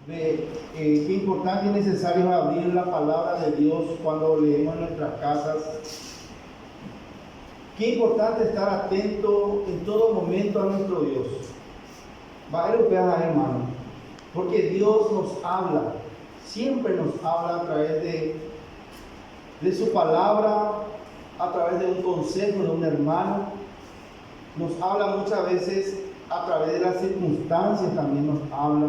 Qué importante y necesario es abrir la palabra de Dios cuando leemos en nuestras casas. Qué importante estar atento en todo momento a nuestro Dios. Va a ir hermano, porque Dios nos habla, siempre nos habla a través de su palabra, a través de un consejo de un hermano. Nos habla muchas veces a través de las circunstancias, también nos habla.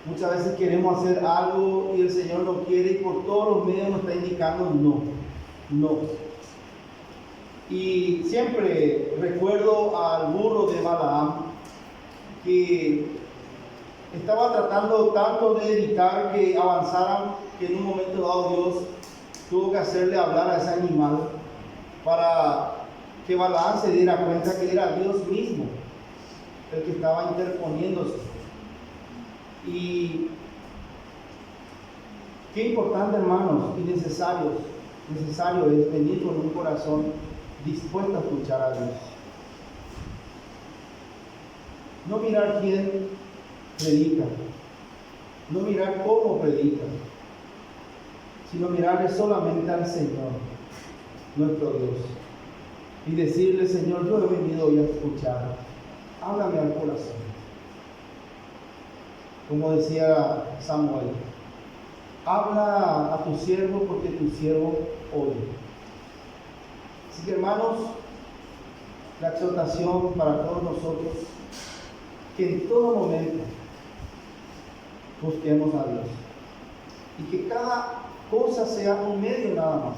Muchas veces queremos hacer algo y el Señor no quiere y por todos los medios nos está indicando no. Y siempre recuerdo al burro de Balaam que estaba tratando tanto de evitar que avanzaran que en un momento dado Dios tuvo que hacerle hablar a ese animal para que Balaam se diera cuenta que era Dios mismo el que estaba interponiéndose. Y qué importante, hermanos, y necesario es venir con un corazón dispuesto a escuchar a Dios. No mirar quién predica, no mirar cómo predica, sino mirarle solamente al Señor, nuestro Dios, y decirle: Señor, yo he venido hoy a escuchar, háblame al corazón. Como decía Samuel, habla a tu siervo porque tu siervo oye. Así que, hermanos, la exhortación para todos nosotros, que en todo momento busquemos a Dios y que cada cosa sea un medio nada más,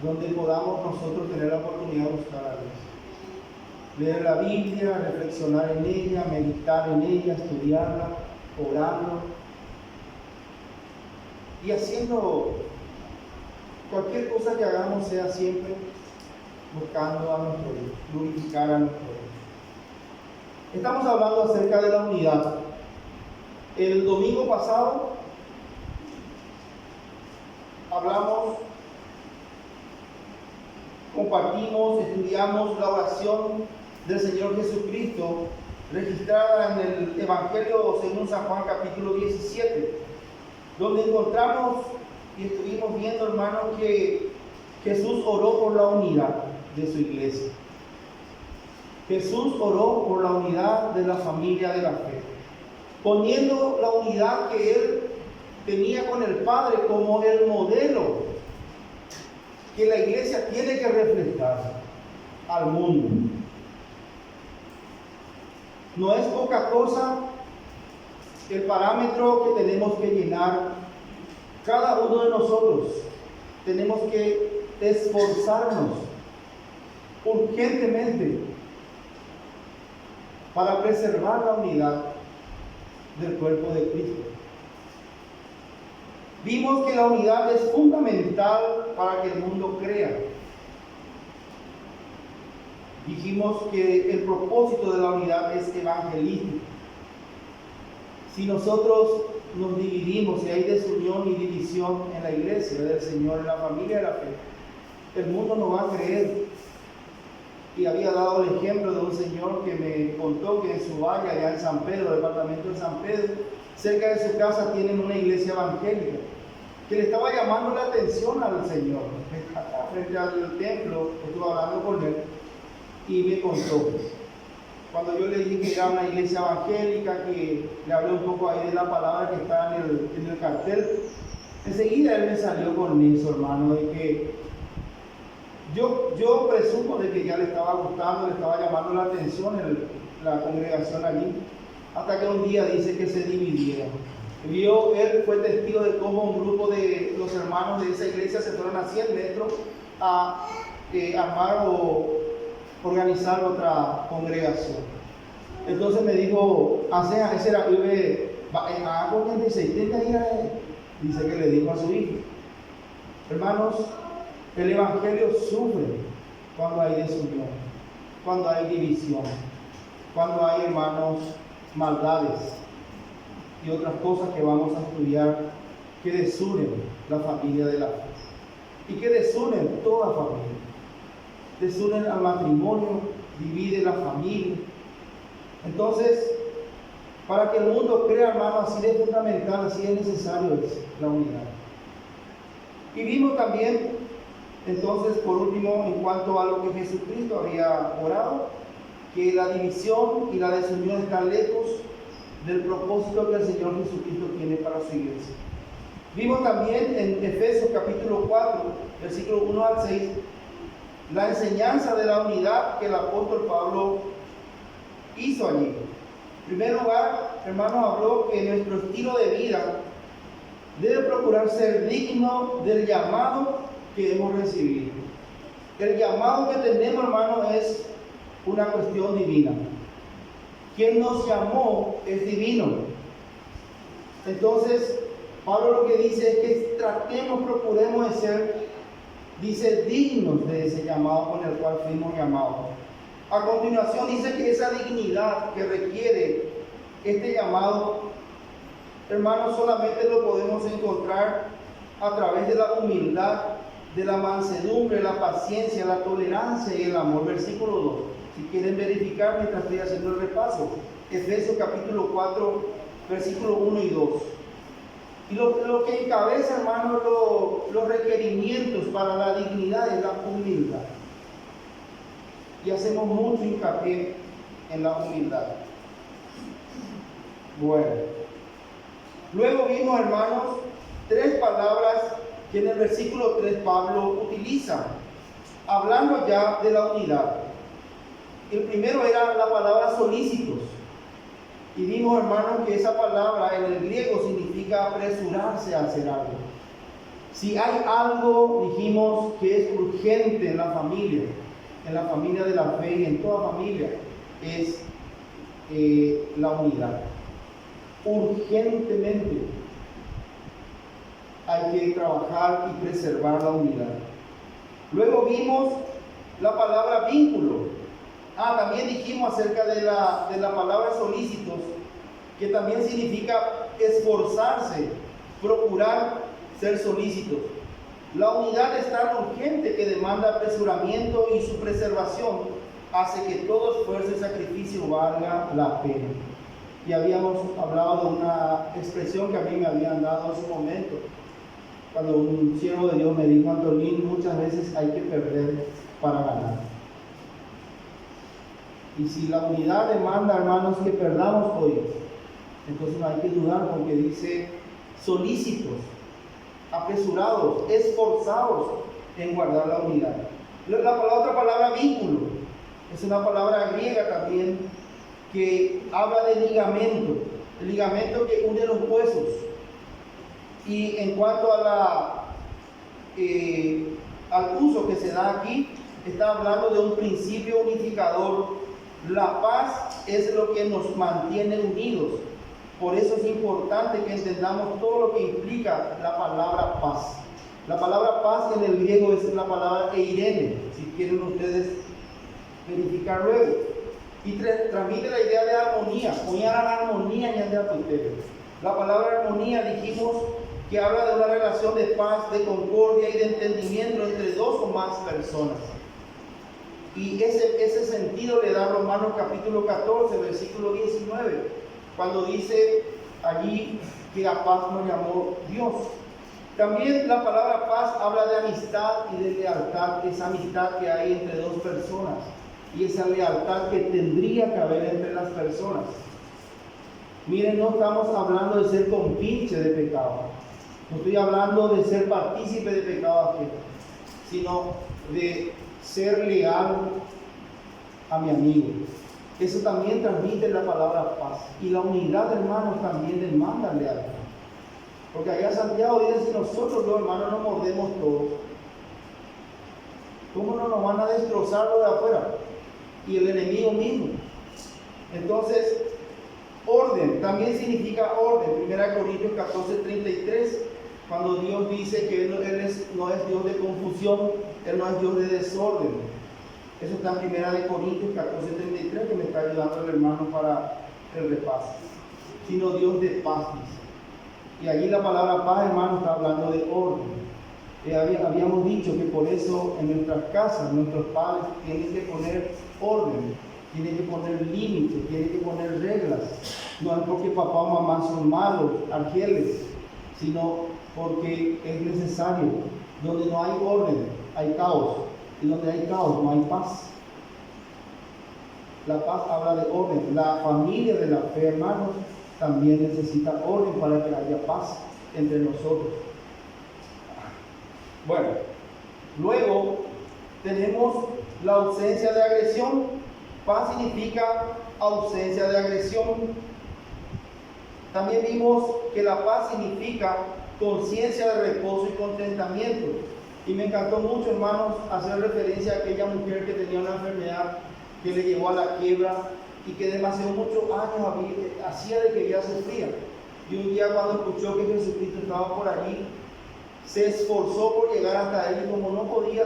donde podamos nosotros tener la oportunidad de buscar a Dios. Leer la Biblia, reflexionar en ella, meditar en ella, estudiarla, orando y haciendo cualquier cosa que hagamos sea siempre buscando a nuestro Dios, glorificar a nuestro Dios. Estamos hablando acerca de la unidad. El domingo pasado hablamos, compartimos, estudiamos la oración del Señor Jesucristo registrada en el Evangelio según San Juan capítulo 17, donde encontramos y estuvimos viendo, hermanos, que Jesús oró por la unidad de su iglesia. Jesús oró por la unidad de la familia de la fe, poniendo la unidad que Él tenía con el Padre como el modelo que la iglesia tiene que reflejar al mundo. No es poca cosa el parámetro que tenemos que llenar cada uno de nosotros. Tenemos que esforzarnos urgentemente para preservar la unidad del cuerpo de Cristo. Vimos que la unidad es fundamental para que el mundo crea. Dijimos que el propósito de la unidad es evangelístico. Si nosotros nos dividimos, si hay desunión y división en la iglesia del Señor, en la familia de la fe, el mundo no va a creer. Y había dado el ejemplo de un señor que me contó que en su valle, allá en San Pedro, departamento de San Pedro, cerca de su casa tienen una iglesia evangélica que le estaba llamando la atención al Señor. Frente al templo, estuve hablando con él y me contó. Cuando yo le dije que era una iglesia evangélica, que le hablé un poco ahí de la palabra que está en el cartel, enseguida él me salió con eso, hermano, de que yo presumo de que ya le estaba gustando, le estaba llamando la atención la congregación allí, hasta que un día dice que se dividieron. Él fue testigo de cómo un grupo de los hermanos de esa iglesia se fueron a 100 metros a armar o organizar otra congregación. Entonces me dijo, ese era, a 46, dice que le dijo a su hijo: hermanos, el evangelio sufre cuando hay desunión, cuando hay división, cuando hay, hermanos, maldades y otras cosas que vamos a estudiar que desunen la familia de la fe y que desunen toda familia, desunen al matrimonio, dividen la familia. Entonces, Para que el mundo crea, hermano, así de fundamental, así de necesario es la unidad. Y vimos también, entonces, por último, en cuanto a lo que Jesucristo había orado, que la división y la desunión están lejos del propósito que el Señor Jesucristo tiene para su iglesia. Vimos también en Efesios capítulo 4, versículo 1 al 6, la enseñanza de la unidad que el apóstol Pablo hizo allí. En primer lugar, hermanos, habló que nuestro estilo de vida debe procurar ser digno del llamado que hemos recibido. El llamado que tenemos, hermanos, es una cuestión divina. Quien nos llamó es divino. Entonces, Pablo lo que dice es que tratemos, procuremos de ser, dice, dignos de ese llamado con el cual fuimos llamados. A continuación dice que esa dignidad que requiere este llamado, hermanos, solamente lo podemos encontrar a través de la humildad, de la mansedumbre, la paciencia, la tolerancia y el amor. Versículo 2. Si quieren verificar mientras estoy haciendo el repaso. Efesios capítulo 4, versículo 1 y 2. Y lo que encabeza, hermanos, los requerimientos para la dignidad es la humildad. Y hacemos mucho hincapié en la humildad. Bueno. Luego vimos, hermanos, tres palabras que en el versículo 3 Pablo utiliza, hablando ya de la unidad. El primero era la palabra solícitos. Y vimos, hermanos, que esa palabra en el griego significa apresurarse a hacer algo. Si hay algo, dijimos, que es urgente en la familia de la fe y en toda familia, es la unidad. Urgentemente hay que trabajar y preservar la unidad. Luego vimos la palabra vínculo. También dijimos acerca de la palabra solícitos, que también significa esforzarse, procurar ser solícitos. La unidad es tan urgente que demanda apresuramiento y su preservación hace que todo esfuerzo y sacrificio valga la pena. Y habíamos hablado de una expresión que a mí me habían dado en su momento, cuando un siervo de Dios me dijo: Antolín, muchas veces hay que perder para ganar. Y si la unidad demanda, hermanos, que perdamos hoy, entonces no hay que dudar, porque dice solícitos, apresurados, esforzados en guardar la unidad. La otra palabra vínculo es una palabra griega también que habla de ligamento, el ligamento que une los huesos. Y en cuanto a al uso que se da aquí, está hablando de un principio unificador. La paz es lo que nos mantiene unidos. Por eso es importante que entendamos todo lo que implica la palabra paz. La palabra paz en el griego es la palabra eirene, si quieren ustedes verificar luego. Y transmite la idea de armonía. Ponían la armonía en ustedes. La palabra armonía, dijimos, que habla de una relación de paz, de concordia y de entendimiento entre dos o más personas. Y ese sentido le da Romanos capítulo 14, versículo 19, cuando dice allí que a paz nos llamó Dios. También la palabra paz habla de amistad y de lealtad, esa amistad que hay entre dos personas y esa lealtad que tendría que haber entre las personas. Miren, no estamos hablando de ser compinche de pecado, no estoy hablando de ser partícipe de pecado ajeno, sino de ser leal a mi amigo. Eso también transmite la palabra paz. Y la unidad, hermanos, también demanda lealtad. Porque allá Santiago dice: si nosotros los hermanos nos mordemos todos, ¿cómo no nos van a destrozar lo de afuera? Y el enemigo mismo. Entonces, orden también significa orden. 1 Corintios 14:33, cuando Dios dice que Él no es Dios de confusión, Él no es Dios de desorden. Eso está en 1 Corintios 14:33, que me está ayudando el hermano para el repaso. Sino Dios de paz, dice. Y allí la palabra paz, hermano, está hablando de orden. Habíamos dicho que por eso en nuestras casas, nuestros padres tienen que poner orden, tienen que poner límites, tienen que poner reglas. No es porque papá o mamá son malos, argeles, sino porque es necesario. Donde no hay orden, hay caos. Y donde hay caos, no hay paz. La paz habla de orden. La familia de la fe, hermanos, también necesita orden para que haya paz entre nosotros. Bueno, luego tenemos la ausencia de agresión. Paz significa ausencia de agresión. También vimos que la paz significa conciencia de reposo y contentamiento. Y me encantó mucho, hermanos, hacer referencia a aquella mujer que tenía una enfermedad que le llevó a la quiebra y que demasiado muchos años hacía de que ella sufría. Y un día cuando escuchó que Jesucristo estaba por allí, se esforzó por llegar hasta él y como no podía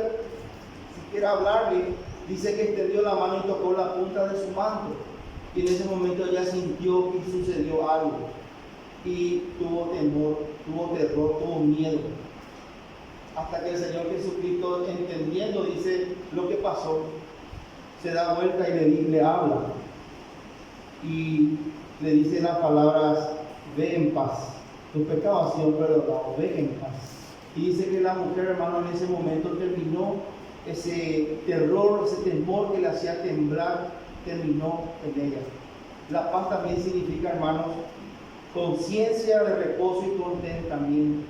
siquiera hablarle, dice que extendió la mano y tocó la punta de su manto. Y en ese momento ella sintió que sucedió algo. Y tuvo temor, tuvo terror, tuvo miedo. Hasta que el Señor Jesucristo, entendiendo, dice lo que pasó, se da vuelta y le habla. Y le dice las palabras: ve en paz, tus pecados han sido perdonados, ve en paz. Y dice que la mujer, hermano, en ese momento terminó ese terror, ese temor que le hacía temblar, terminó en ella. La paz también significa, hermanos, conciencia de reposo y contentamiento.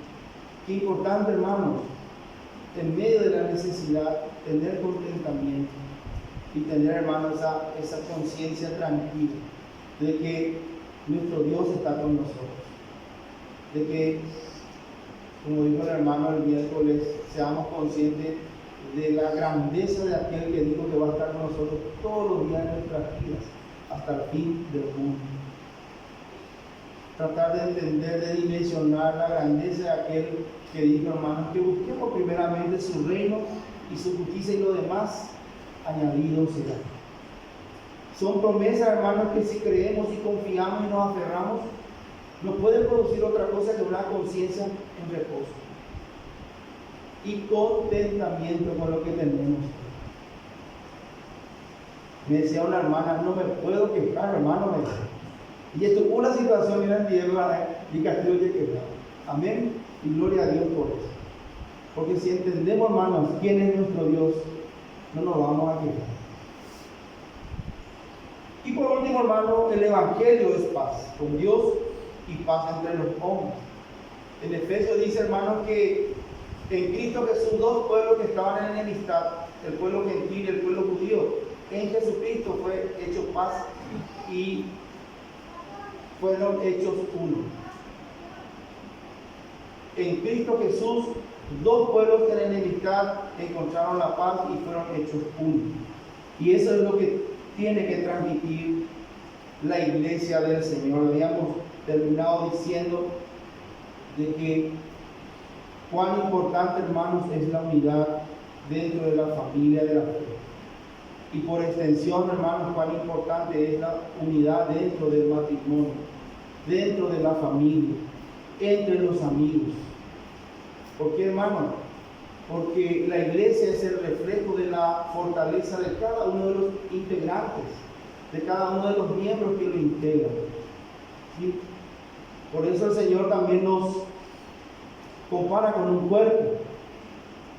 Qué importante, hermanos, en medio de la necesidad, tener contentamiento y tener, hermanos, esa conciencia tranquila de que nuestro Dios está con nosotros. De que, como dijo el hermano el miércoles, seamos conscientes de la grandeza de aquel que dijo que va a estar con nosotros todos los días de nuestras vidas, hasta el fin del mundo. Tratar de entender, de dimensionar la grandeza de aquel que dijo, hermanos, que busquemos primeramente su reino y su justicia y lo demás añadido será. Son promesas, hermanos, que si creemos y confiamos y nos aferramos, no pueden producir otra cosa que una conciencia en reposo y contentamiento con lo que tenemos. Me decía una hermana: no me puedo quejar, hermano. Y esto es una situación, mira, en tierra y castillo de quebrado. Amén. Y gloria a Dios por eso. Porque si entendemos, hermanos, quién es nuestro Dios, no nos vamos a quejar. Y por último, hermano, el Evangelio es paz con Dios y paz entre los hombres. En Efesios dice, hermanos, que en Cristo Jesús dos pueblos que estaban en enemistad, el pueblo gentil y el pueblo judío, en Jesucristo fue hecho paz y fueron hechos uno. En Cristo Jesús, dos pueblos que en enemistad encontraron la paz y fueron hechos uno. Y eso es lo que tiene que transmitir la iglesia del Señor. Habíamos terminado diciendo de que cuán importante, hermanos, es la unidad dentro de la familia de la fe. Y por extensión, hermanos, cuán importante es la unidad dentro del matrimonio, dentro de la familia, entre los amigos. ¿Por qué, hermanos? Porque la iglesia es el reflejo de la fortaleza de cada uno de los integrantes, de cada uno de los miembros que lo integran. ¿Sí? Por eso el Señor también nos compara con un cuerpo.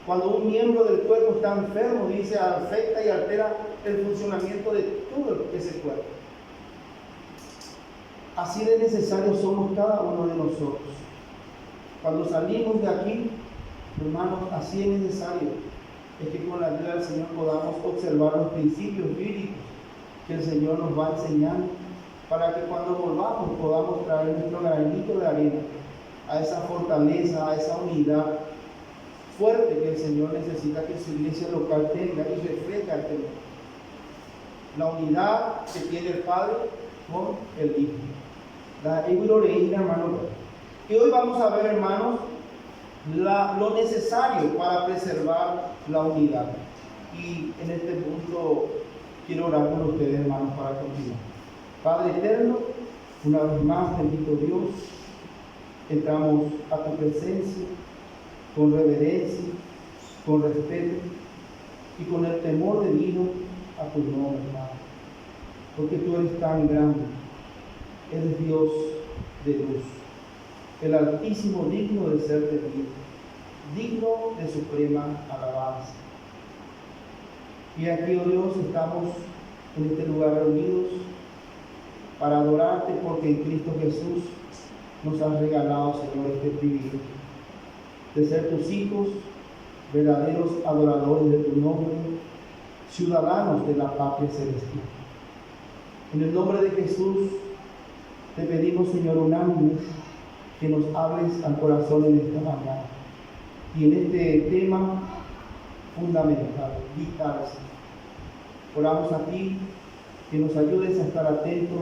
Cuando un miembro del cuerpo está enfermo, dice, afecta y altera el funcionamiento de todo ese cuerpo. Así de necesarios somos cada uno de nosotros. Cuando salimos de aquí, hermanos, así es necesario es que con la ayuda del Señor podamos observar los principios bíblicos que el Señor nos va enseñando, para que cuando volvamos podamos traer nuestro granito de arena a esa fortaleza, a esa unidad fuerte que el Señor necesita que su iglesia local tenga y refleja el temor. La unidad que tiene el Padre con el Hijo. La euroreína, hermanos. Y hoy vamos a ver, hermanos, lo necesario para preservar la unidad. Y en este punto quiero orar con ustedes, hermanos, para continuar. Padre eterno, una vez más, bendito Dios, entramos a tu presencia con reverencia, con respeto y con el temor debido a tu nombre, Padre. Porque tú eres tan grande, es Dios de luz, el Altísimo digno de ser temido, digno de suprema alabanza. Y aquí, oh Dios, estamos en este lugar reunidos para adorarte, porque en Cristo Jesús nos has regalado, Señor, este privilegio de ser tus hijos, verdaderos adoradores de tu nombre, ciudadanos de la patria celestial. En el nombre de Jesús te pedimos, Señor, unánime, que nos hables al corazón en esta mañana y en este tema fundamental, vital, Señor. Oramos a ti, que nos ayudes a estar atentos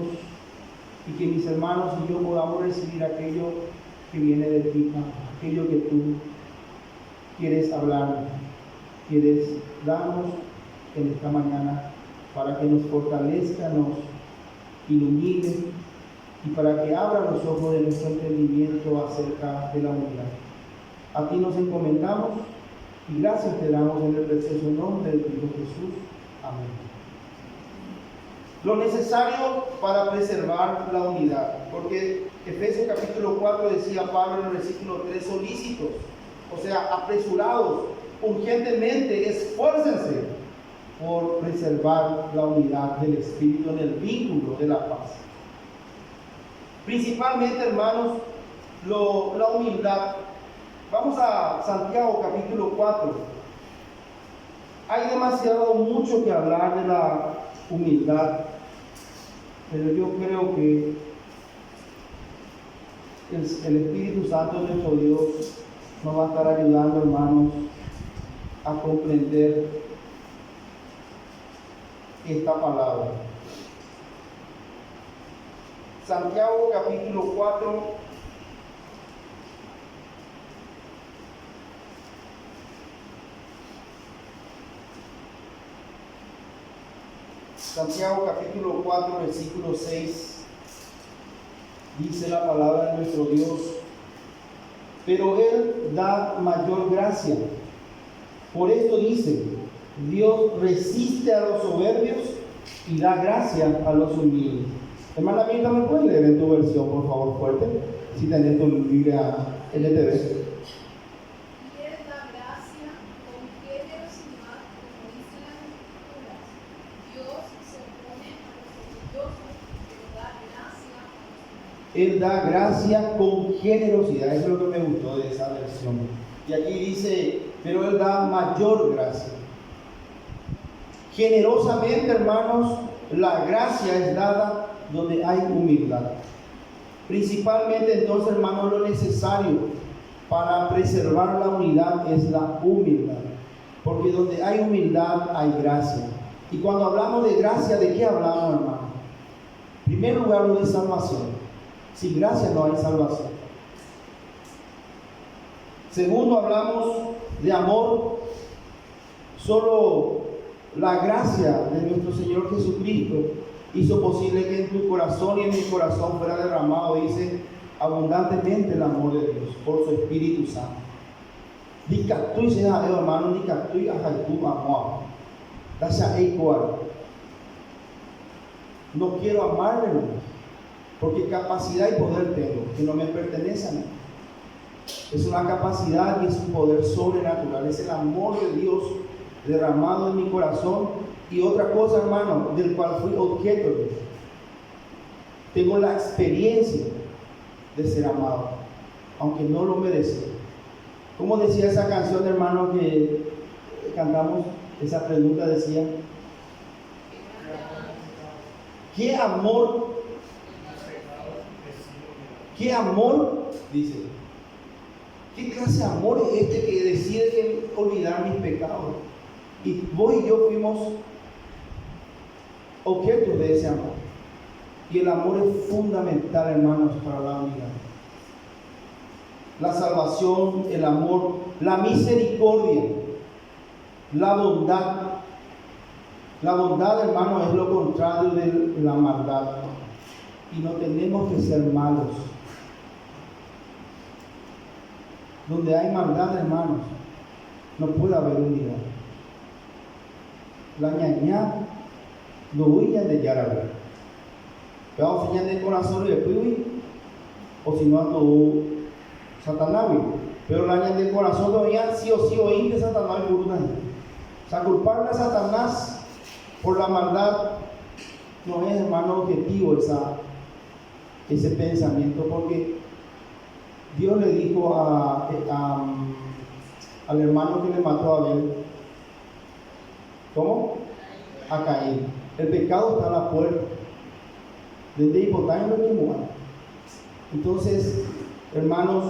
y que mis hermanos y yo podamos recibir aquello que viene de ti, aquello que tú quieres hablarnos, quieres darnos en esta mañana, para que nos fortalezca, nos ilumine y para que abra los ojos de nuestro entendimiento acerca de la unidad. A ti nos encomendamos y gracias te damos en el precioso nombre de Cristo Jesús. Amén. Lo necesario para preservar la unidad, porque Efesios capítulo 4 decía Pablo en el versículo 3, solícitos, o sea, apresurados, urgentemente, esfuércense por preservar la unidad del Espíritu en el vínculo de la paz. Principalmente, hermanos, la humildad. Vamos a Santiago capítulo 4. Hay demasiado mucho que hablar de la humildad, pero yo creo que el Espíritu Santo de nuestro Dios nos va a estar ayudando, hermanos, a comprender esta palabra. Santiago capítulo 4. Santiago capítulo 4, versículo 6, dice la palabra de nuestro Dios: pero Él da mayor gracia. Por esto dice, Dios resiste a los soberbios y da gracia a los humildes. Hermana Mirta, ¿me puedes leer en tu versión, por favor, fuerte? Si tenés tu Biblia LTV. Él da gracia con generosidad. Eso es lo que me gustó de esa versión. Y aquí dice, pero Él da mayor gracia. Generosamente, hermanos, la gracia es dada donde hay humildad. Principalmente, entonces, hermanos, lo necesario para preservar la unidad es la humildad. Porque donde hay humildad hay gracia. Y cuando hablamos de gracia, ¿de qué hablamos, hermano? En primer lugar, lo de salvación. Sin gracia no hay salvación. Segundo, hablamos de amor. Solo la gracia de nuestro Señor Jesucristo hizo posible que en tu corazón y en mi corazón fuera derramado, dice, abundantemente el amor de Dios por su Espíritu Santo. Hermano, no quiero amarle, porque capacidad y poder tengo que no me pertenece a mí. Es una capacidad y es un poder sobrenatural. Es el amor de Dios derramado en mi corazón. Y otra cosa, hermano, del cual fui objeto de Dios. Tengo la experiencia de ser amado, aunque no lo merecía. Como decía esa canción, hermano, que cantamos, esa pregunta decía, ¿qué amor? ¿Qué amor? Dice, ¿qué clase de amor es este que decide olvidar mis pecados? Y vos y yo fuimos objetos de ese amor. Y el amor es fundamental, hermanos, para la unidad. La salvación, el amor, la misericordia, la bondad. La bondad, hermanos, es lo contrario de la maldad. Y no tenemos que ser malos. Donde hay maldad, hermanos, no puede haber unidad. La ñañá no huya de Yarabá. Vamos a enseñar el corazón y después, o si no, a todo Satanás, pero la del corazón todavía sí o sí oír que Satanás es brutal. O sea, culparle a Satanás por la maldad no es, hermano, objetivo ese pensamiento, porque Dios le dijo al hermano que le mató a Abel, ¿cómo? A Caín. El pecado está a la puerta. Desde hipotático que muera. Entonces, hermanos,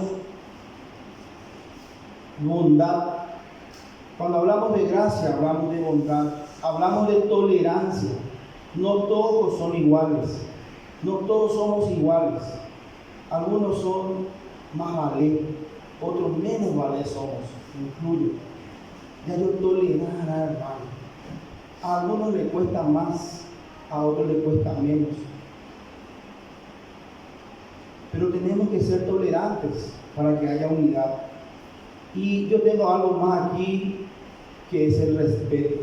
bondad. Cuando hablamos de gracia, hablamos de bondad, hablamos de tolerancia. No todos son iguales, no todos somos iguales. Algunos son más vales, otros menos vales somos, incluyo. Ya yo tolerar, hermano. A algunos les cuesta más, a otros les cuesta menos. Pero tenemos que ser tolerantes para que haya unidad. Y yo tengo algo más aquí, que es el respeto.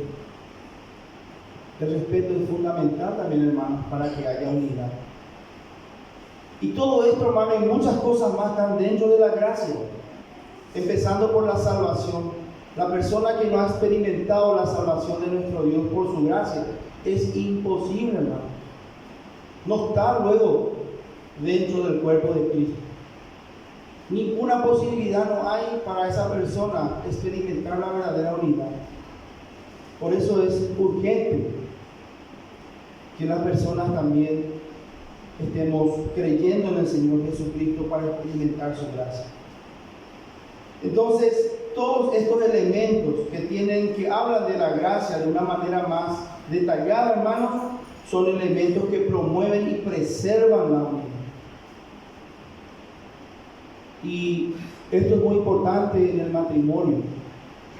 El respeto es fundamental también, hermanos, para que haya unidad. Y todo esto, hermano, y muchas cosas más están dentro de la gracia. Empezando por la salvación. La persona que no ha experimentado la salvación de nuestro Dios por su gracia, es imposible, hermano. No está luego dentro del cuerpo de Cristo. Ninguna posibilidad no hay para esa persona experimentar la verdadera unidad. Por eso es urgente que las personas también estemos creyendo en el Señor Jesucristo para experimentar su gracia. Entonces, todos estos elementos que hablan de la gracia de una manera más detallada, hermanos, son elementos que promueven y preservan la unidad. Y esto es muy importante en el matrimonio,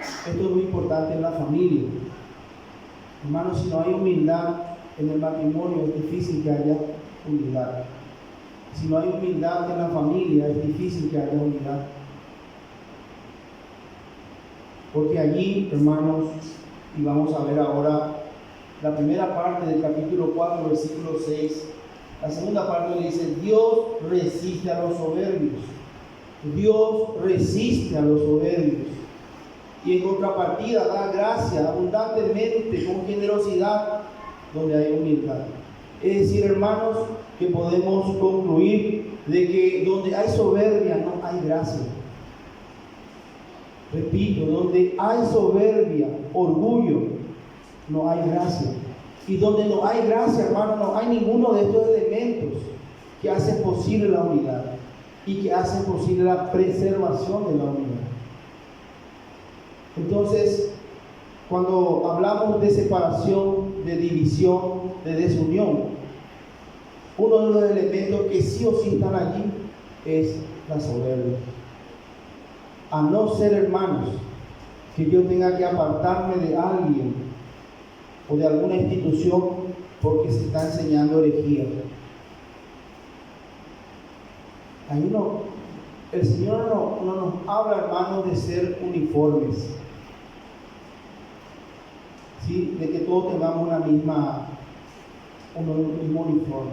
esto es muy importante en la familia. Hermanos, si no hay humildad en el matrimonio, es difícil que haya unidad. Si no hay humildad en la familia, es difícil que haya unidad. Porque allí, hermanos, y vamos a ver ahora la primera parte del capítulo 4, versículo 6, la segunda parte le dice: Dios resiste a los soberbios. Dios resiste a los soberbios. Y en contrapartida da gracia abundantemente, con generosidad, donde hay humildad. Es decir, hermanos, que podemos concluir de que donde hay soberbia no hay gracia. Repito, donde hay soberbia, orgullo, no hay gracia. Y donde no hay gracia, hermano, no hay ninguno de estos elementos que hacen posible la unidad y que hacen posible la preservación de la unidad. Entonces, cuando hablamos de separación, de división, de desunión, uno de los elementos que sí o sí están allí es la soberbia. A no ser, hermanos, que yo tenga que apartarme de alguien o de alguna institución porque se está enseñando herejía. Ahí el Señor no nos habla, hermanos, de ser uniformes, ¿sí? De que todos tengamos un mismo uniforme.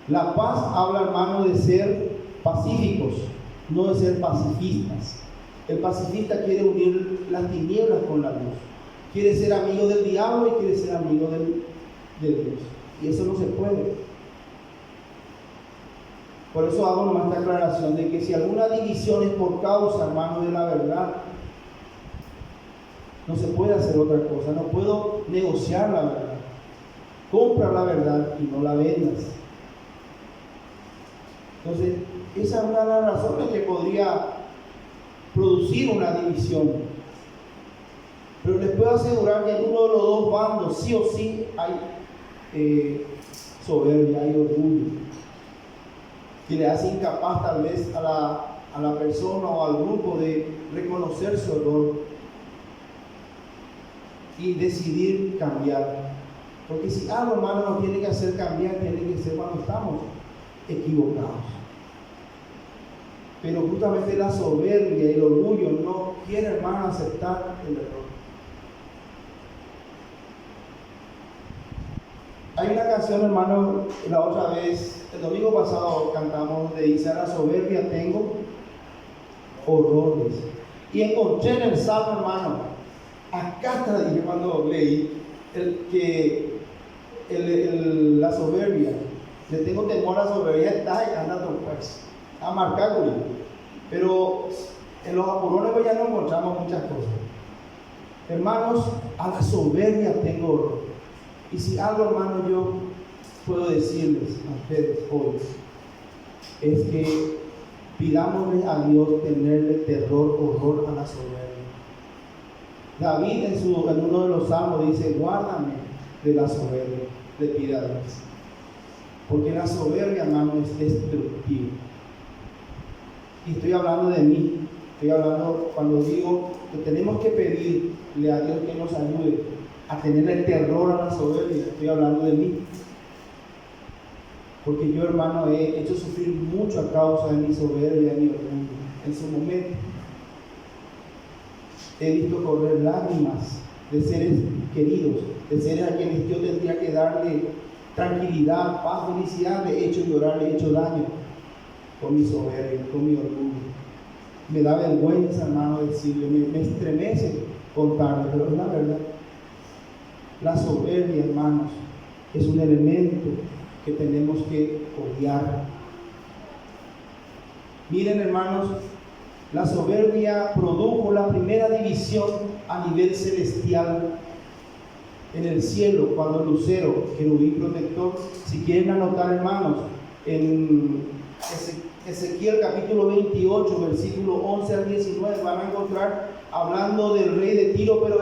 La paz habla, hermano, de ser pacíficos, no de ser pacifistas. El pacifista quiere unir las tinieblas con la luz, quiere ser amigo del diablo y quiere ser amigo de Dios, y eso no se puede. Por eso hago nomás esta aclaración de que si alguna división es por causa, hermano, de la verdad, no se puede hacer otra cosa. No puedo negociar la verdad. Compra la verdad y no la vendas. Entonces, esa es una de las razones que podría producir una división. Pero les puedo asegurar que en uno de los dos bandos sí o sí hay soberbia, hay orgullo, que le hace incapaz tal vez a la persona o al grupo de reconocer su error y decidir cambiar. Porque si algo, hermano, nos tiene que hacer cambiar, tiene que ser cuando estamos equivocados. Pero justamente la soberbia y el orgullo no quiere, hermano, aceptar el error. Hay una canción canción, hermano, la otra vez, el domingo pasado cantamos donde dice: a la soberbia tengo horrores. Y encontré en el Salmo, hermano, acá está, dije cuando leí, la soberbia, le tengo temor a la soberbia, está y anda pues, a marcar, pero en los apurones pues ya no encontramos muchas cosas. Hermanos, a la soberbia tengo horror. Y si algo, hermano, yo puedo decirles a ustedes hoy, es que pidámosle a Dios tenerle terror, horror a la soberbia. David en uno de los salmos dice: guárdame de la soberbia, le pide a Dios. Porque la soberbia, hermano, es destructiva. Y estoy hablando de mí. Estoy hablando cuando digo que tenemos que pedirle a Dios que nos ayude a tenerle terror a la soberbia. Estoy hablando de mí. Porque yo, hermano, he hecho sufrir mucho a causa de mi soberbia y mi orgullo. En su momento he visto correr lágrimas de seres queridos, de seres a quienes yo tendría que darle tranquilidad, paz, felicidad. Le he hecho llorar, le he hecho daño con mi soberbia, con mi orgullo. Me da vergüenza, hermano, decirle, me estremece contarle, pero es la verdad. La soberbia, hermanos, es un elemento que tenemos que odiar. Miren, hermanos, la soberbia produjo la primera división a nivel celestial en el cielo, cuando el lucero, querubín protector, si quieren anotar, hermanos, en Ezequiel capítulo 28, versículo 11 al 19, van a encontrar hablando del rey de Tiro, pero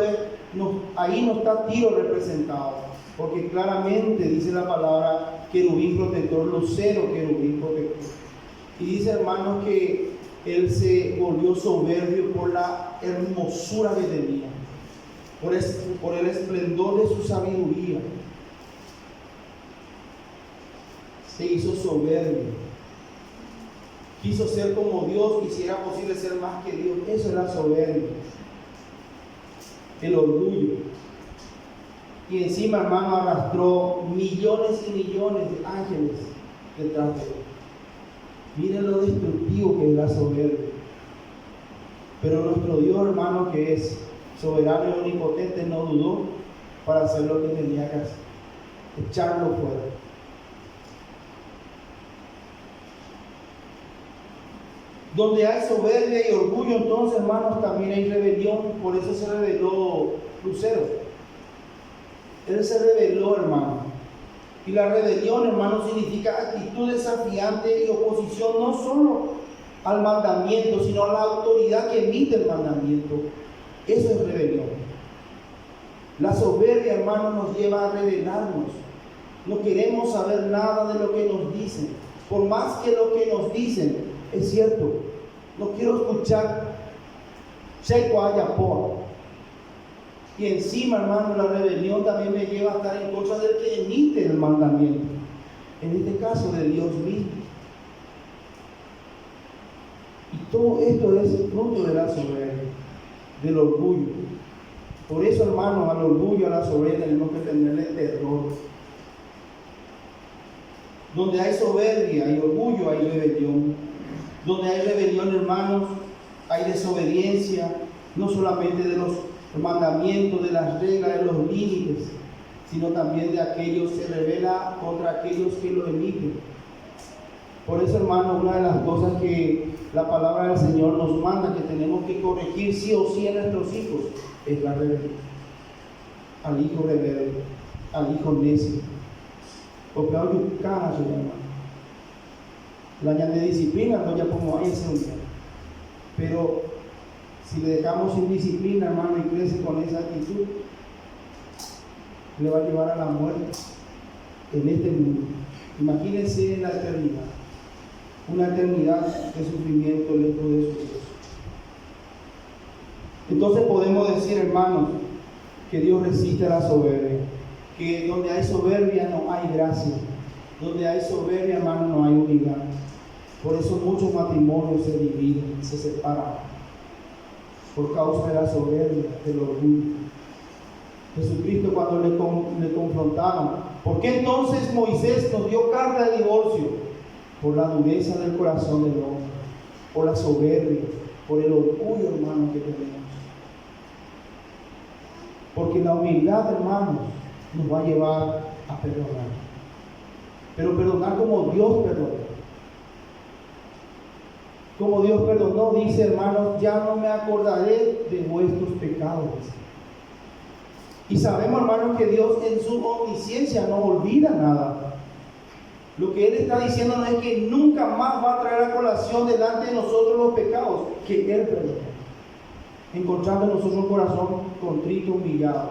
ahí no está Tiro representado, porque claramente dice la palabra querubín protector, lucero querubín protector. Y dice, hermanos, que él se volvió soberbio por la hermosura que tenía, por el esplendor de su sabiduría. Se hizo soberbio. Quiso ser como Dios, y si era posible ser más que Dios. Eso es la soberbia, el orgullo. Y encima, hermano, arrastró millones y millones de ángeles detrás de él. Miren lo destructivo que es la soberbia. Pero nuestro Dios, hermano, que es soberano y omnipotente, no dudó para hacer lo que tenía que hacer: echarlo fuera. Donde hay soberbia y orgullo, entonces, hermanos, también hay rebelión. Por eso se rebeló Lucero. Él se rebeló, hermano. Y la rebelión, hermano, significa actitud desafiante y oposición no solo al mandamiento, sino a la autoridad que emite el mandamiento. Eso es rebelión. La soberbia, hermano, nos lleva a rebelarnos. No queremos saber nada de lo que nos dicen, por más que lo que nos dicen es cierto. No quiero escuchar Checo Ayapor. Y encima, hermano, la rebelión también me lleva a estar en contra del que emite el mandamiento, en este caso de Dios mismo. Y todo esto es fruto de la soberbia, del orgullo. Por eso, hermano, al orgullo, a la soberbia tenemos que tenerle terror. Donde hay soberbia y orgullo, hay rebelión. Donde hay rebelión, hermanos, hay desobediencia, no solamente de los mandamientos, de las reglas, de los límites, sino también de aquellos que se rebela contra aquellos que lo emiten. Por eso, hermano, una de las cosas que la palabra del Señor nos manda, que tenemos que corregir sí o sí en nuestros hijos, es la rebelión. Al hijo rebelde, al hijo necio. Porque ahora yucana se llama. La añade disciplina, no ya como ahí se unía. Pero si le dejamos sin disciplina, hermano, y crece con esa actitud, le va a llevar a la muerte en este mundo. Imagínense en la eternidad, una eternidad de sufrimiento lejos de su Dios. Entonces podemos decir, hermanos, que Dios resiste a la soberbia, que donde hay soberbia no hay gracia, donde hay soberbia, hermano, no hay unidad. Por eso muchos matrimonios se dividen, se separan, por causa de la soberbia, del orgullo. Jesucristo, cuando le confrontaron ¿Por qué entonces Moisés nos dio carta de divorcio? Por la dureza del corazón del hombre, por la soberbia, por el orgullo, hermano, que tenemos. Porque la humildad, hermanos, nos va a llevar a perdonar. Pero perdonar como Dios perdonó. Como Dios perdonó, dice, hermanos, ya no me acordaré de vuestros pecados. Y sabemos, hermanos, que Dios en su omnisciencia no olvida nada. Lo que Él está diciendo no es que nunca más va a traer a colación delante de nosotros los pecados que Él perdonó, encontrando en nosotros un corazón contrito, humillado.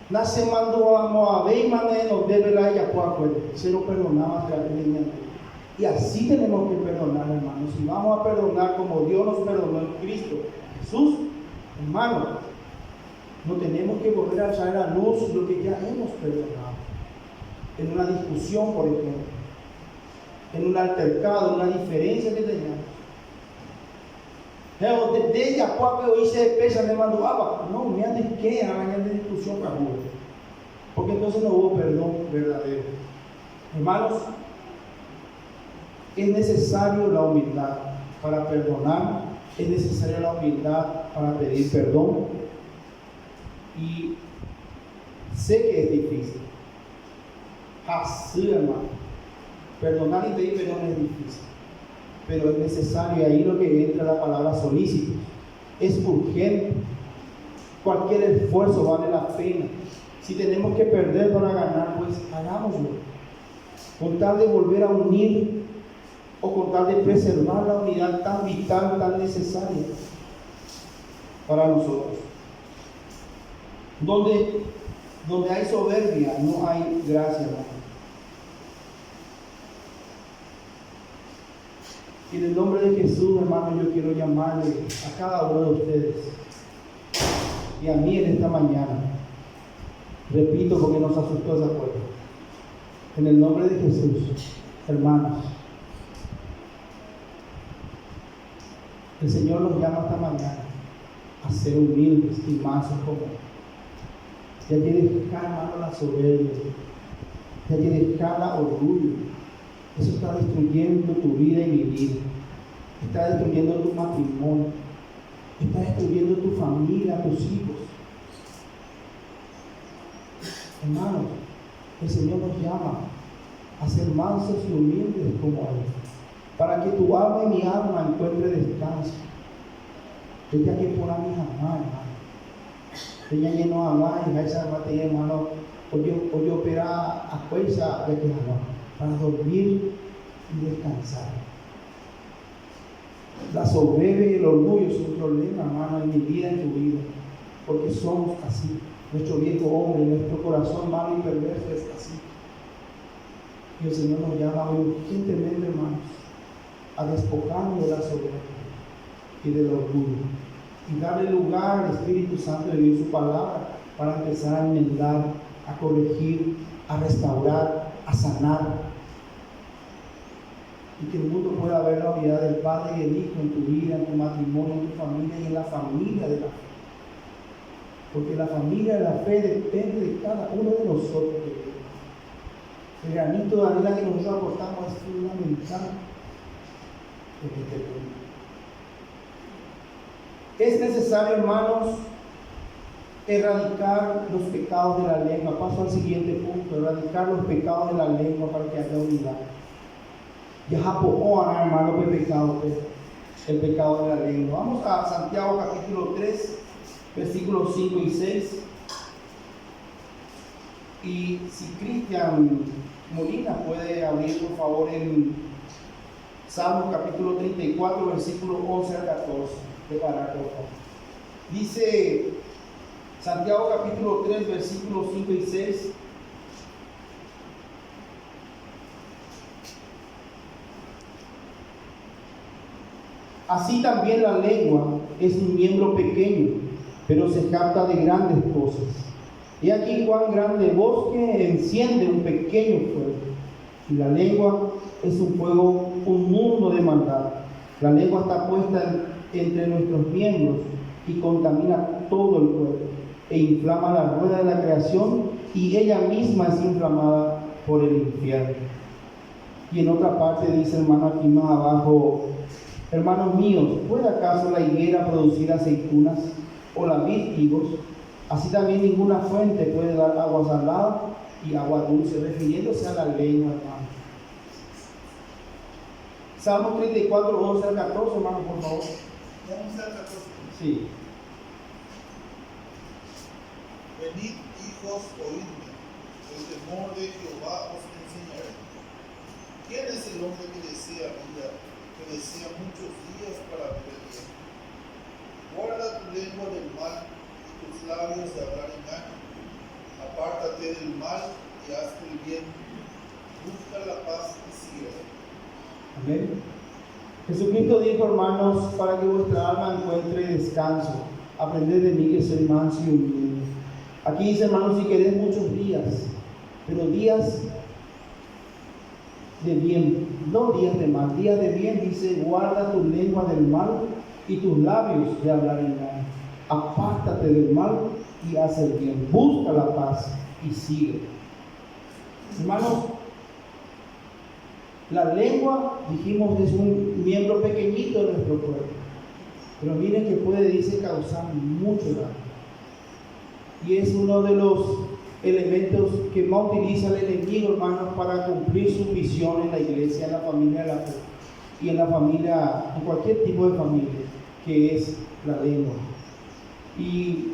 Nace mando a Moabé y mane nos debe la Yacuacuel, se lo perdonaba realmente. Y así tenemos que perdonar, hermanos. Si vamos a perdonar como Dios nos perdonó en Cristo Jesús, hermanos, no tenemos que volver a traer a luz lo que ya hemos perdonado. En una discusión, por ejemplo, en un altercado, en una diferencia que teníamos. De ella, cuando hice pesa, me mandó agua. No, me han de qué hagan de discusión, porque entonces no hubo perdón verdadero. Hermanos, es necesario la humildad para perdonar, es necesaria la humildad para pedir perdón. Y sé que es difícil. Así, hermano. Perdonar y pedir perdón es difícil. Pero es necesario, y ahí lo que entra la palabra solícito. Es urgente. Cualquier esfuerzo vale la pena. Si tenemos que perder para ganar, pues hagámoslo. Con tal de volver a unir o con tal de preservar la unidad tan vital, tan necesaria para nosotros. Donde hay soberbia, no hay gracia, hermano. Y en el nombre de Jesús, hermano, yo quiero llamarle a cada uno de ustedes y a mí en esta mañana. Repito porque nos asustó esa puerta. En el nombre de Jesús, hermanos, el Señor nos llama esta mañana a ser humildes y mansos como Él. Y hay que dejar, hermano, la soberbia. Y hay que dejar la orgullo. Eso está destruyendo tu vida y mi vida. Está destruyendo tu matrimonio. Está destruyendo tu familia, tus hijos. Hermanos, el Señor nos llama a ser mansos y humildes como Él, para que tu alma y mi alma encuentre descanso. Ella que por a mi jamás, hermano. Ella lleno a hablar y esa materia, hermano, hoy opera a fuerza de que para dormir y descansar. La soberbia y el orgullo son un problema, hermano, en mi vida, en tu vida, porque somos así. Nuestro viejo hombre, nuestro corazón malo y perverso es así. Y el Señor nos llama urgentemente, hermanos, a despojarnos de la soberbia y del orgullo y darle lugar al Espíritu Santo de Dios, su palabra, para empezar a enmendar, a corregir, a restaurar, a sanar, y que el mundo pueda ver la unidad del Padre y el Hijo en tu vida, en tu matrimonio, en tu familia y en la familia de la fe. Porque la familia de la fe depende de cada uno de nosotros. El granito de arena que nosotros aportamos es fundamental en este mundo. Es necesario, hermanos, erradicar los pecados de la lengua. Paso al siguiente punto: erradicar los pecados de la lengua para que haya unidad. Ya japó, hermano, el pecado de la lengua. Vamos a Santiago capítulo 3, versículos 5 y 6. Y si Cristian Molina puede abrir, por favor, en Salmos capítulo 34, versículos 11 al 14. Preparar, por favor. Dice Santiago capítulo 3, versículos 5 y 6. Así también la lengua es un miembro pequeño, pero se jacta de grandes cosas. Y aquí cuán grande bosque enciende un pequeño fuego. Y la lengua es un fuego, un mundo de maldad. La lengua está puesta entre nuestros miembros y contamina todo el cuerpo, e inflama la rueda de la creación y ella misma es inflamada por el infierno. Y en otra parte dice, hermano, aquí más abajo, hermanos míos, ¿puede acaso la higuera producir aceitunas o la vid higos? Así también ninguna fuente puede dar agua salada y agua dulce, refiriéndose a la lengua, hermano. Salmo 34, 11 al 14, hermano, por favor. Vamos al 14. Sí. Venid, hijos, oídme, el temor de Jehová os enseñaré. ¿Quién es el hombre que desea vida, que desea muchos días para ver el bien? Guarda tu lengua del mal y tus labios de hablar engaño. Apártate del mal y haz el bien. Busca la paz y síguela. Amén. Jesucristo dijo, hermanos, para que vuestra alma encuentre descanso, aprended de mí que soy manso y humilde. Aquí dice, hermanos, si queréis muchos días, pero días de bien, no días de mal, días de bien, dice, guarda tu lengua del mal y tus labios de hablar engaño. Apártate del mal y haz el bien. Busca la paz y sigue. Hermanos, la lengua, dijimos, es un miembro pequeñito de nuestro cuerpo, pero miren que puede, dice, causar mucho daño. Y es uno de los elementos que más utiliza el enemigo, hermanos, para cumplir su misión en la iglesia, en la familia de la fe y en la familia, en cualquier tipo de familia, que es la lengua. Y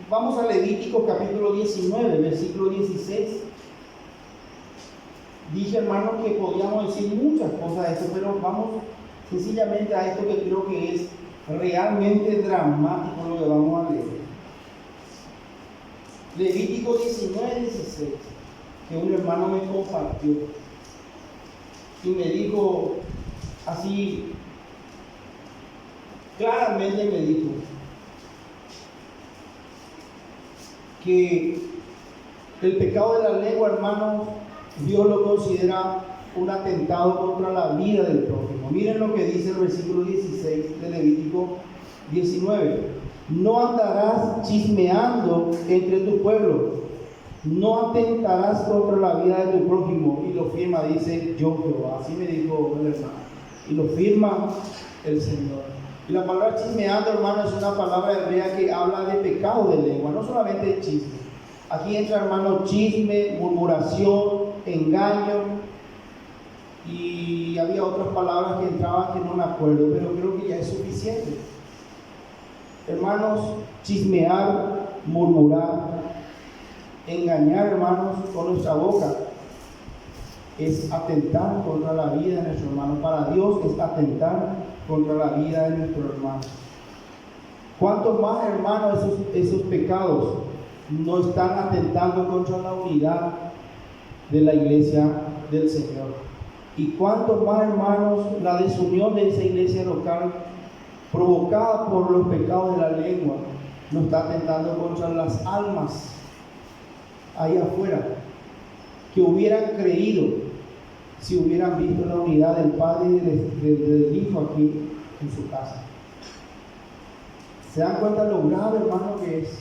vamos a Levítico capítulo 19, versículo 16. Dije, hermano, que podíamos decir muchas cosas de esto, pero vamos sencillamente a esto que creo que es realmente dramático lo que vamos a leer. Levítico 19, 16, que un hermano me compartió y me dijo así, claramente me dijo que el pecado de la lengua, hermano, Dios lo considera un atentado contra la vida del prójimo. Miren lo que dice el versículo 16 de Levítico 19. No andarás chismeando entre tu pueblo, no atentarás contra la vida de tu prójimo. Y lo firma, dice, yo Jehová. Así me dijo el hermano. Y lo firma el Señor. Y la palabra chismeando, hermano, es una palabra hebrea que habla de pecado de lengua, no solamente de chisme. Aquí entra, hermano, chisme, murmuración, engaño, y había otras palabras que entraban que no me acuerdo, pero creo que ya es suficiente. Hermanos, chismear, murmurar, engañar, hermanos, con nuestra boca es atentar contra la vida de nuestro hermano. Para Dios es atentar contra la vida de nuestro hermano. ¿Cuántos más, hermanos, esos pecados no están atentando contra la unidad de la iglesia del Señor? Y cuántos más, hermanos, la desunión de esa iglesia local, provocada por los pecados de la lengua, no está atentando contra las almas ahí afuera, que hubieran creído si hubieran visto la unidad del Padre y del Hijo aquí en su casa. ¿Se dan cuenta lo grave, hermano, que es?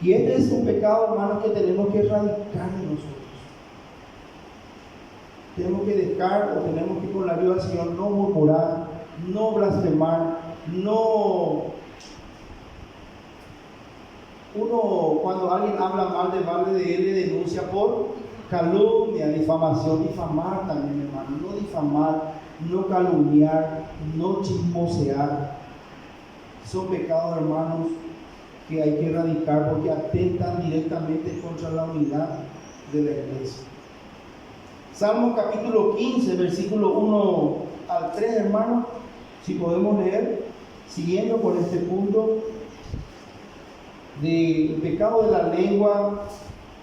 Y este es un pecado, hermano, que tenemos que erradicar en nosotros. Tenemos que dejar, o tenemos que, con la ayuda del Señor, no murmurar, no blasfemar, no... Uno, cuando alguien habla mal de él, le denuncia por calumnia, difamación, difamar también, hermano, no difamar, no calumniar, no chismosear. Son pecados, hermanos, que hay que erradicar porque atentan directamente contra la unidad de la iglesia. Salmo capítulo 15, versículo 1 al 3, hermanos, si podemos leer, siguiendo con este punto del pecado de la lengua,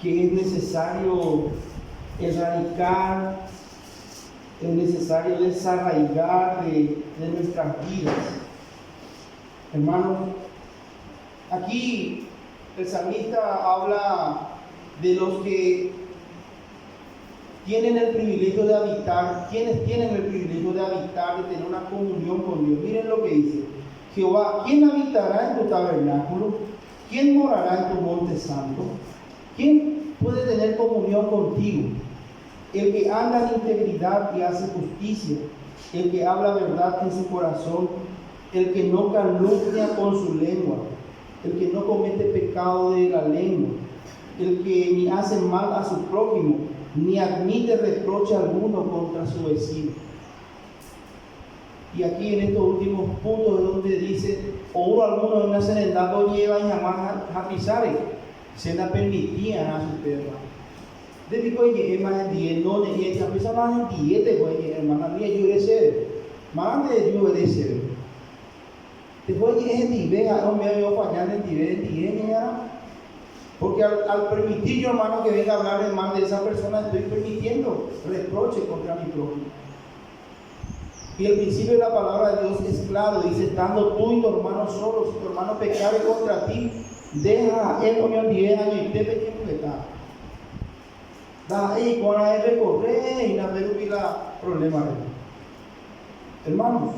que es necesario erradicar, es necesario desarraigar de nuestras vidas. Hermanos, aquí el salmista habla de los que tienen el privilegio de habitar, quienes tienen el privilegio de habitar, de tener una comunión con Dios. Miren lo que dice: Jehová, ¿quién habitará en tu tabernáculo? ¿quién morará en tu monte santo? ¿Quién puede tener comunión contigo? El que anda en integridad y hace justicia, el que habla verdad en su corazón, el que no calumnia con su lengua, el que no comete pecado de la lengua, el que ni hace mal a su prójimo, ni admite reproche alguno contra su vecino. Y aquí en estos últimos puntos es donde dice, o algunos en una senendad llevan y jamás a pisar, se la permitían a su perra. De mi coñe, hermana, en 10, no, de 10, a pesar más en 10, hermana mía, yo obedece, más de yo obedece. Después de ese nivel, no me voy a fallar en nivel, porque al permitir yo, hermano, que venga a hablar de mal de esa persona, estoy permitiendo reproche contra mi prójimo. Y el principio de la palabra de Dios es claro, dice, estando tú y tu hermano solos, si tu hermano pecare contra ti, deja él con 10 años y te pequeño que está. Da ahí, cuando hay recorrer y no hay problema. Hermanos,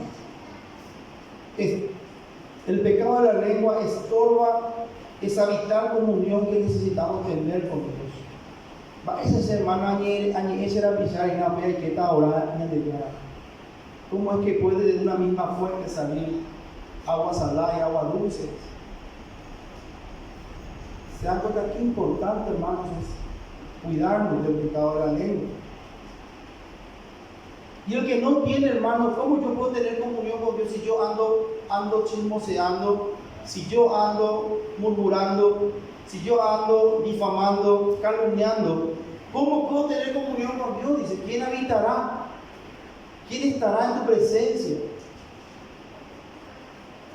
el pecado de la lengua estorba esa vital comunión que necesitamos tener con Dios. Va ese ser hermano, ese era pisar y no hay que estar ahora en el día. ¿Cómo es que puede de una misma fuente salir agua salada y agua dulce? Se dan cuenta que importante, hermanos, es cuidarnos del pecado de la lengua. Y el que no tiene, hermano, ¿cómo yo puedo tener comunión con Dios si yo ando chismoseando, si yo ando murmurando, si yo ando difamando, calumniando? ¿Cómo puedo tener comunión con Dios? Dice, ¿quién habitará? ¿Quién estará en tu presencia?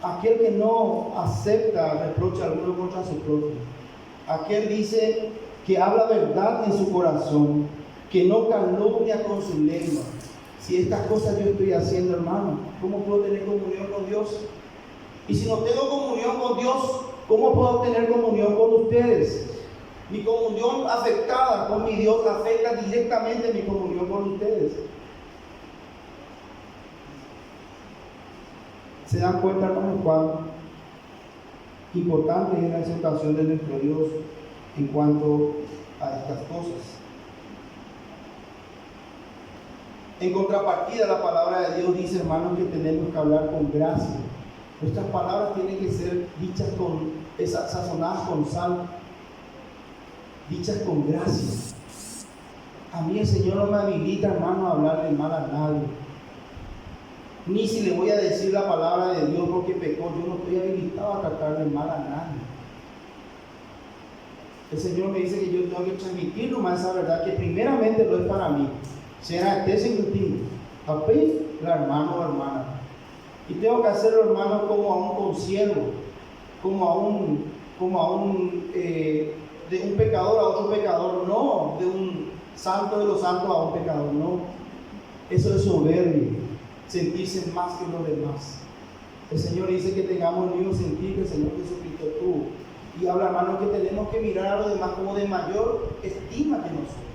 Aquel que no acepta reproche alguno contra su prójimo. Aquel dice que habla verdad en su corazón, que no calumnia con su lengua. Si estas cosas yo estoy haciendo, hermano, ¿cómo puedo tener comunión con Dios? Y si no tengo comunión con Dios, ¿cómo puedo tener comunión con ustedes? Mi comunión afectada con mi Dios afecta directamente mi comunión con ustedes. ¿Se dan cuenta, hermano, cuán importante es la exaltación de nuestro Dios en cuanto a estas cosas? En contrapartida, la palabra de Dios dice, hermanos, que tenemos que hablar con gracia. Nuestras palabras tienen que ser dichas sazonadas con sal, dichas con gracia. A mí el Señor no me habilita, hermano, a hablarle mal a nadie. Ni si le voy a decir la palabra de Dios porque pecó, yo no estoy habilitado a tratarle mal a nadie. El Señor me dice que yo tengo que transmitir nomás esa verdad, que primeramente lo es para mí. Será este sin papi, la hermano o hermana. Y tengo que hacerlo, hermano, como a un consiervo, como a un de un pecador a otro pecador, no de un santo de los santos a un pecador, no. Eso es soberbia, sentirse más que los demás. El Señor dice que tengamos el mismo sentir que el Señor Jesucristo tuvo. Y habla, hermano, que tenemos que mirar a los demás como de mayor estima que nosotros.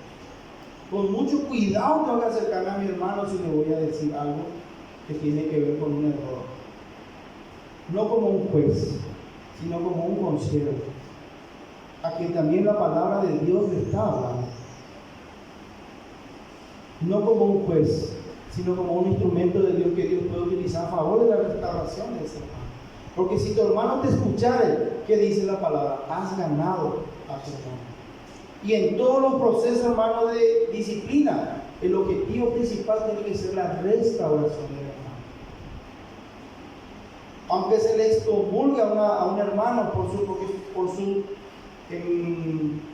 Con mucho cuidado tengo que acercarme a mi hermano si le voy a decir algo que tiene que ver con un error. No como un juez, sino como un consejero, a quien también la palabra de Dios le está hablando. No como un juez, sino como un instrumento de Dios que Dios puede utilizar a favor de la restauración de ese hermano. Porque si tu hermano te escuchare, ¿qué dice la palabra? Has ganado a tu hermano. Y en todos los procesos, hermano, de disciplina, el objetivo principal tiene que ser la restauración del hermano. Aunque se le excomulgue a un hermano por su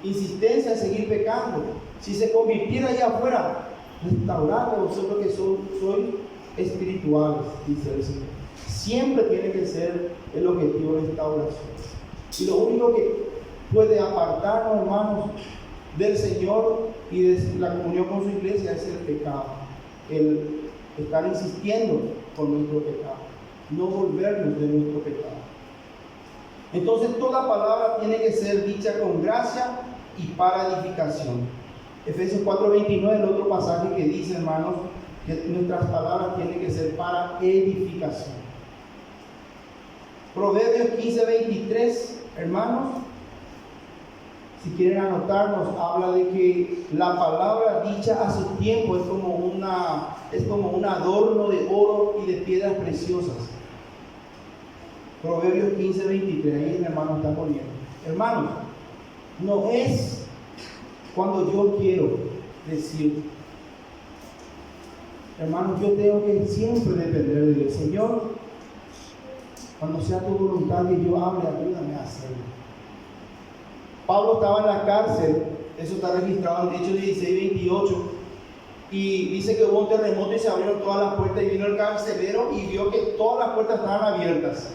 insistencia en seguir pecando, si se convirtiera allá afuera, restaurarle vosotros que sois espirituales, dice el Señor. Siempre tiene que ser el objetivo de restauración. Y lo único que puede apartarnos, hermanos, del Señor y de la comunión con su iglesia es el pecado. El estar insistiendo con nuestro pecado, no volvernos de nuestro pecado. Entonces toda palabra tiene que ser dicha con gracia y para edificación. Efesios 4:29, el otro pasaje que dice, hermanos, que nuestras palabras tienen que ser para edificación. Proverbios 15:23 Hermanos, si quieren anotarnos, habla de que la palabra dicha a su tiempo es como un adorno de oro y de piedras preciosas. Proverbios 15:23, ahí el hermano está poniendo. Hermanos, no es cuando yo quiero decir, hermanos, yo tengo que siempre depender de Dios. Señor, cuando sea tu voluntad que yo hable, ayúdame a hacerlo. Pablo estaba en la cárcel, eso está registrado en Hechos 16:28, y dice que hubo un terremoto y se abrieron todas las puertas y vino el carcelero y vio que todas las puertas estaban abiertas.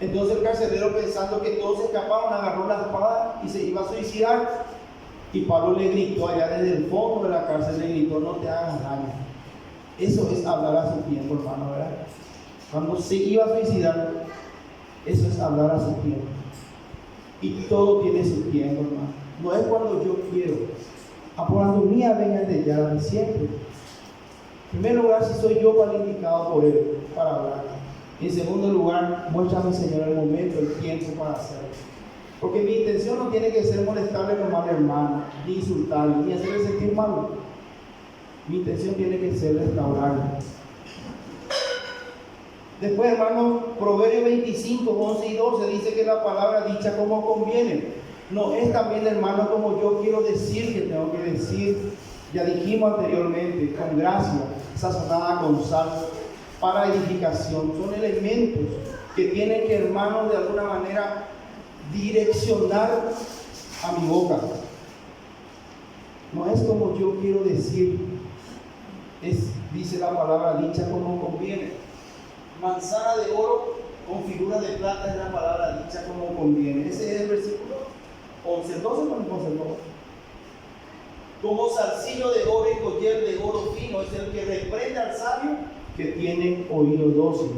Entonces el carcelero, pensando que todos se escaparon, agarró la espada y se iba a suicidar. Y Pablo le gritó allá desde el fondo de la cárcel, le gritó: no te hagas daño. Eso es hablar a su tiempo, hermano, ¿verdad? Cuando se iba a suicidar, eso es hablar a su tiempo. Y todo tiene su tiempo, hermano. No es cuando yo quiero. Apurando mía vengan de ya, siempre. En primer lugar, si soy yo cualificado por Él para hablar. Y en segundo lugar, muéstrame, Señor, el momento, el tiempo para hacerlo. Porque mi intención no tiene que ser molestarle como al hermano, ni insultarle, ni hacerle sentir mal. Mi intención tiene que ser restaurarle. Después, hermano, Proverbios 25, 11 y 12 dice que la palabra dicha como conviene. No es también, hermano, como yo quiero decir que tengo que decir. Ya dijimos anteriormente, con gracia, sazonada con sal, para edificación. Son elementos que tienen que, hermanos, de alguna manera direccionar a mi boca. No es como yo quiero decir, dice la palabra dicha como conviene. Manzana de oro con figura de plata es la palabra dicha como conviene. Ese es el versículo 11, 12 con el 12. Como zarcillo de oro y collar de oro fino es el que reprende al sabio que tiene oído dócil.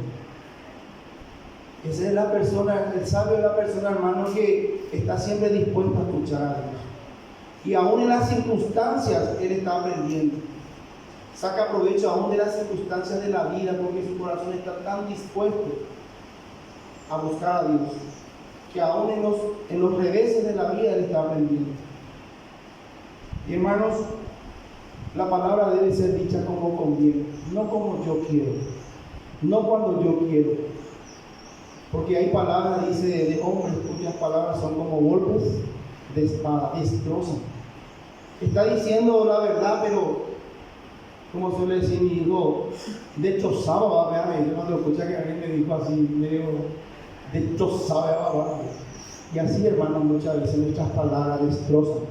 Esa es la persona, el sabio es la persona, hermano, que está siempre dispuesto a escuchar a Dios. Y aún en las circunstancias, él está aprendiendo. Saca provecho aún de las circunstancias de la vida, porque su corazón está tan dispuesto a buscar a Dios, que aún en los reveses de la vida él está aprendiendo. Y hermanos, la palabra debe ser dicha como conviene, no como yo quiero, no cuando yo quiero. Porque hay palabras, dice, de hombres cuyas palabras son como golpes de espada, destrozan. Está diciendo la verdad, pero como suele decir mi hijo, destrozado, vean, yo cuando escuché que alguien me dijo así, medio destrozado, y así, hermano, muchas veces nuestras palabras destrozan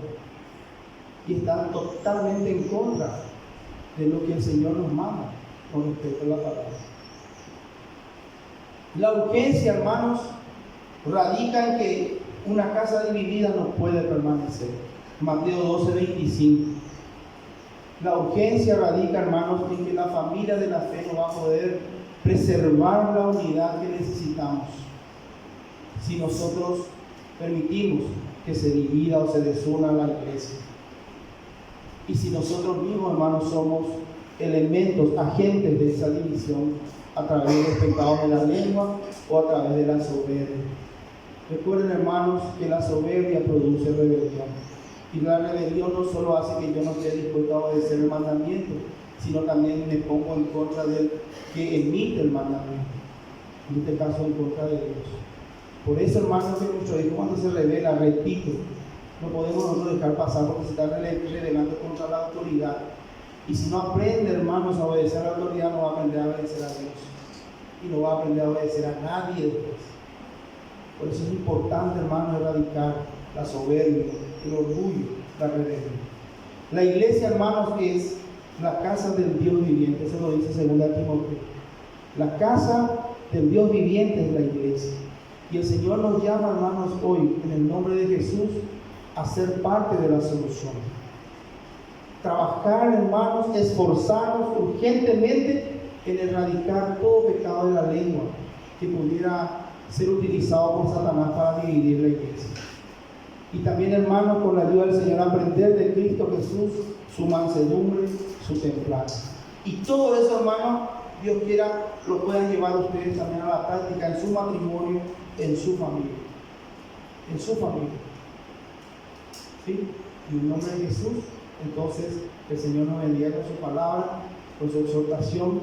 y están totalmente en contra de lo que el Señor nos manda con respecto a la palabra. La urgencia, hermanos, radica en que una casa dividida no puede permanecer. Mateo 12:25. La urgencia radica, hermanos, en que la familia de la fe no va a poder preservar la unidad que necesitamos si nosotros permitimos que se divida o se desuna la iglesia. Y si nosotros mismos, hermanos, somos elementos, agentes de esa división a través del pecado de la lengua o a través de la soberbia. Recuerden, hermanos, que la soberbia produce rebelión. Y la rebelión no solo hace que yo no esté dispuesto a obedecer el mandamiento, sino también me pongo en contra del que emite el mandamiento. En este caso, en contra de Dios. Por eso, hermanos, que nuestro hijo cuando se revela, repito, no podemos nosotros dejar pasar porque se está rebelando contra la autoridad. Y si no aprende, hermanos, a obedecer a la autoridad, no va a aprender a obedecer a Dios. Y no va a aprender a obedecer a nadie después. Por eso es importante, hermanos, erradicar la soberbia, el orgullo, la rebelión. La iglesia, hermanos, es la casa del Dios viviente. Eso lo dice 2 Timoteo. La casa del Dios viviente es la iglesia. Y el Señor nos llama, hermanos, hoy, en el nombre de Jesús, a ser parte de la solución. Trabajar, hermanos, esforzarnos urgentemente en erradicar todo pecado de la lengua que pudiera ser utilizado por Satanás para dividir la iglesia. Y también, hermanos, con la ayuda del Señor, aprender de Cristo Jesús su mansedumbre, su templanza. Y todo eso, hermanos, Dios quiera lo puedan llevar ustedes también a la práctica en su matrimonio, en su familia. en su familia. ¿Sí? En el nombre de Jesús, entonces, que el Señor nos bendiga con su palabra, con su exhortación,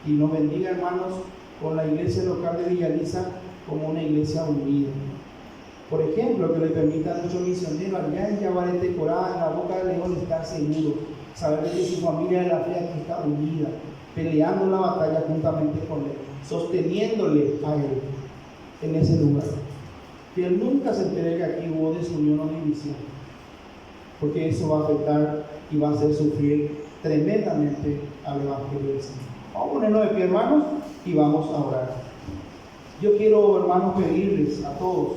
y nos bendiga, hermanos, con la iglesia local de Villaliza como una iglesia unida. Por ejemplo, que le permita a nuestros misioneros allá en Yabarete Corá, en la boca del león, estar seguros, saber que su familia de la fe aquí está unida, peleando la batalla juntamente con él, sosteniéndole a él en ese lugar. Que él nunca se entere que aquí hubo desunión o división, porque eso va a afectar y va a hacer sufrir tremendamente al Evangelio del Señor. Vamos a ponernos de pie, hermanos, y vamos a orar. Yo quiero, hermanos, pedirles a todos